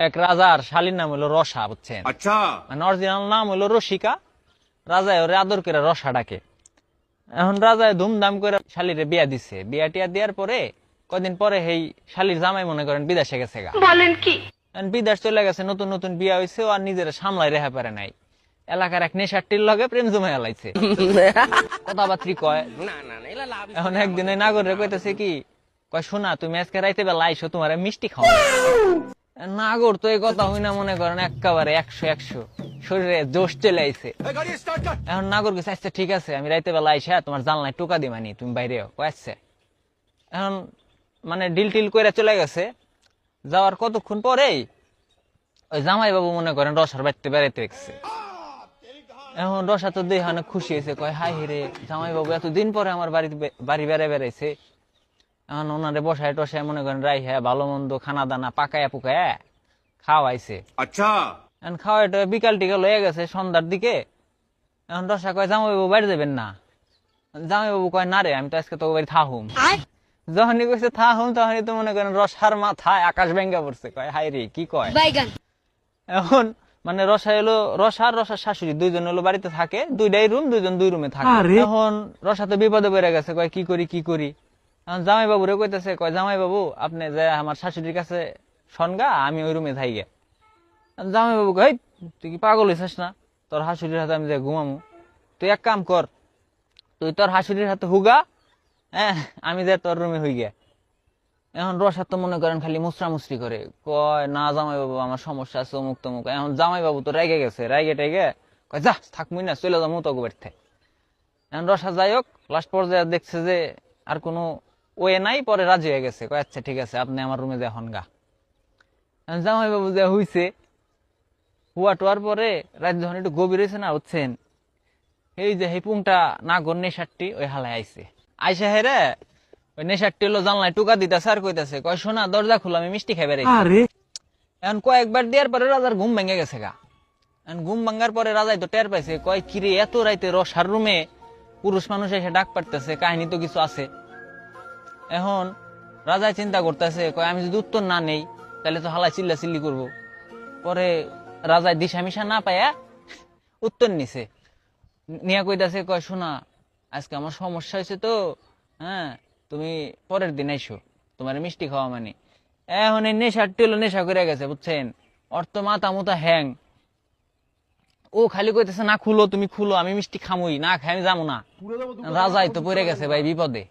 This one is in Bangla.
এক রাজার শালীর নাম হলো রসা, বুঝছেন? अच्छा। মানে অরিজিনাল নাম হলো রসিকা। রাজায় ওরে আদর করে রসা ডাকে। এখন রাজায় ধুমধাম করে শালিরে বিয়া দিছে। বিয়া টিয়া দেওয়ার পরে কদিন পরে এই শালির জামাই মনে করেন বিদেশে গেছে গা। বলেন কি? এখন বিদেশ চলে গেছে, নতুন নতুন বিয়া হয়েছে, আর নিজের সামলাই রেখা পারে নাই। এলাকার এক নেশাটির লগে প্রেম জমে এলাইছে, কথাবার্তি কয়। এখন একদিন ওই নাগরে কইতেছে কি, কয় শোনা তুমি আজকে রাইতে বেলা আইসো, তোমার মিষ্টি খাও। নাগর তো এই কথা হই না মনে করেন একেবারে 100 শরীরে জোশ চলে আইছে। এখন নাগর গেছে, আচ্ছা ঠিক আছে আমি রাইতে বেলা আইসা তোমার জানলায় টোকা দিবানি, তুমি বাইরে আসছে। এখন মানে ডিল টিল করে চলে গেছে। যাওয়ার কতক্ষণ পরেই ওই জামাই বাবু মনে করেন রসার বাড়িতে বেড়াইতে গেছে। এখন রসা তো দেখে অনেক খুশি হয়েছে, কয় হাই রে জামাই বাবু এতদিন পরে আমার বাড়ি বেড়াইছে। এখন ওনারে বসায় টসায় মনে করেন রাই হ্যাঁ ভালো মন্দ খানা দানা পাকায়া পুকায়া খাওয়াইছে। अच्छा। এখন খাওয়াইটা বিকাল টিকাল হয়ে গেছে সন্ধ্যার দিকে। এখন রসা কয় জামাই বাবু বাড়ি যাবেন না? জামাই বাবু কয় না রে, আমি তো আজকে তো বাড়ি থাহুম। যখনই কইছে থাহুম তখনই তো মনে করেন রসার মাথায় আকাশ ভেঙ্গা পড়ছে, কয় হাই রে কি কয়। এখন মানে রসা এলো, রসার শাশুড়ি দুইজন হলো বাড়িতে থাকে, দুইটাই রুম, দুইজন দুই রুমে থাকে। এখন রসা তো বিপদে পড়ে গেছে, কয় কি করি কি করি। এখন জামাই বাবুরে কইতেছে, কয় জামাই বাবু আপনি যে আমার শাশুড়ির কাছে সনগা, আমি ওই রুমে থাইগে। জামাই বাবু কয় তুই কি পাগল হইছিস না, তোর শাশুড়ির হাতে আমি যে ঘুমামু? তুই এক কাম কর, তুই তোর শাশুড়ির হাতে হুগা, হ্যাঁ আমি যে তোর রুমে হই গে। এখন রসা তো মনে করেন খালি মুসরামুসরি করে, কয় না জামাই বাবু আমার সমস্যা আছে অমুক তমুক। এখন জামাই বাবু তো রেগে গেছে, রেগে টেগে কয় যা থাকবি না, চলে যাবো তো বেরতে। এখন রসা যাই হোক লাস্ট পর্যায়ে দেখছে যে আর কোনো ওয়ে নাই, পরে রাজি হয়ে গেছে, কয় আচ্ছা ঠিক আছে আপনি আমার রুমে যখন গা। জামাই বাবু যে হইছে, হুয়া টুয়ার পরে রাত যখন একটু গভীর হয়েছে না, বুঝছেন, এই যে এই পুংটা নাগর নেশারটি ওই হালায় আইছে। আইসা হেরে ওই নেশারটি হলো জানলায় টুকা দিতেছে আর কইতাছে, কয় শোনা দরজা খুলো আমি মিষ্টি খাইবে। এখন কয়েকবার দেওয়ার পরে রাজার ঘুম ভেঙে গেছে গা। এখন ঘুম ভাঙ্গার পরে রাজাই তো টের পাইছে, কয় কিরে এত রাইতে রসার রুমে পুরুষ মানুষ এসে ডাক পারতেছে, কাহিনী তো কিছু আছে। এখন রাজায় চিন্তা করতেছে, কয় আমি যদি উত্তর না নেই তাহলে তো হালাই চিল্লা চিল্লি করবো। পরে রাজায় দিশা মিশা না পায়া উত্তর নিছে, নিয়া কইতাছে, কয় শোনা আজকে আমার সমস্যা হয়েছে তো, হ্যাঁ তুমি পরের দিন আইসো, তোমার মিষ্টি খাওয়া মানে। এখন এই নেশারটি হলো নেশা করে গেছে, বুঝছেন, অর্থ মাথা মুতা হ্যাং। ও খালি কইতেছে না খুলো, তুমি খুলো, আমি মিষ্টি খামুই, না খাই আমি যাবো না। রাজাই তো পড়ে গেছে ভাই বিপদে।